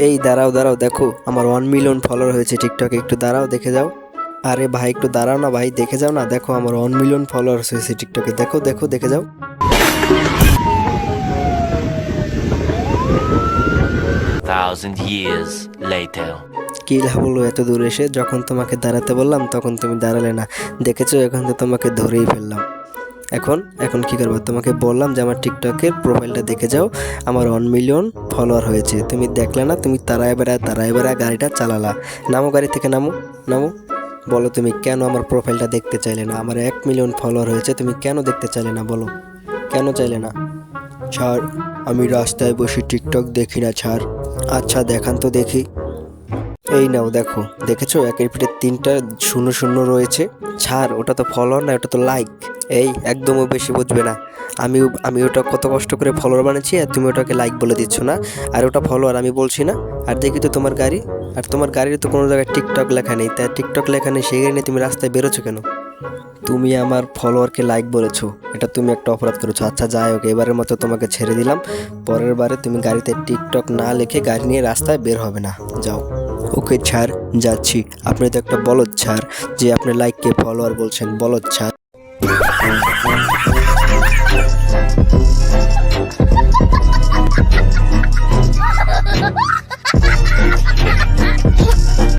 এই দাঁড়াও দাঁড়াও, দেখো আমার 1 মিলিয়ন ফলোয়ার হয়েছে টিকটকে, একটু দাঁড়াও দেখে যাও। আরে ভাই একটু দাঁড়াও না ভাই, দেখে যাও না, দেখো আমার 1 মিলিয়ন ফলোয়ার্স হয়েছে টিকটকে, দেখো দেখো দেখে যাও। 1,000 years later. কি লাভ হলো এত দূর এসে, যখন তোমাকে দাঁড়াতে বললাম তখন তুমি দাঁড়ালে না। দেখেছো, এখন তো তোমাকে ধরেই ফেললাম। এখন এখন কি করবো, তোমাকে বললাম যে আমার টিকটকের প্রোফাইলটা দেখে যাও, আমার 1 মিলিয়ন ফলোয়ার হয়েছে, তুমি দেখলে না, তুমি তারায় বেড়া গাড়িটা চালালা। নামো গাড়ি থেকে, নামো নামো। বলো তুমি কেন আমার প্রোফাইলটা দেখতে চাইলে না? আমার 1 মিলিয়ন ফলোয়ার হয়েছে, তুমি কেন দেখতে চাইলে না বলো, কেন চাইলে না? ছাড়, আমি রাস্তায় বসে টিকটক দেখি না, ছাড়। আচ্ছা দেখান তো দেখি। এই নাও দেখো, দেখেছো একের পিঠে 3টা শূন্য শূন্য রয়েছে। ছাড়, ওটা তো ফলোয়ার না, ওটা তো লাইক। এই একদমও বেশি বুঝবে না। আমি আমি ওটা কত কষ্ট করে ফলোয়ার বানিয়েছি, আর তুমি ওটাকে লাইক বলে দিচ্ছ না। আর ওটা ফলোয়ার আমি বলছি না। আর দেখি তো তোমার গাড়ি, আর তোমার গাড়ির তো কোনো জায়গায় টিকটক লেখা নেই, তাই টিকটক লেখা নেই সেই গাড়ি নিয়ে তুমি রাস্তায় বেরোছো কেন? তুমি আমার ফলোয়ারকে লাইক বলেছো, এটা তুমি একটা অপরাধ করেছো। আচ্ছা যাই হোক, এবারের মতো তোমাকে ছেড়ে দিলাম। পরের বারে তুমি গাড়িতে টিকটক না লিখে গাড়ি নিয়ে রাস্তায় বের হবে না, যাও। ওকে ছাড়, যাচ্ছি। আপনি তো একটা বলদ ছাড়, যে আপনি লাইককে ফলোয়ার বলছেন, বলদ ছাড়।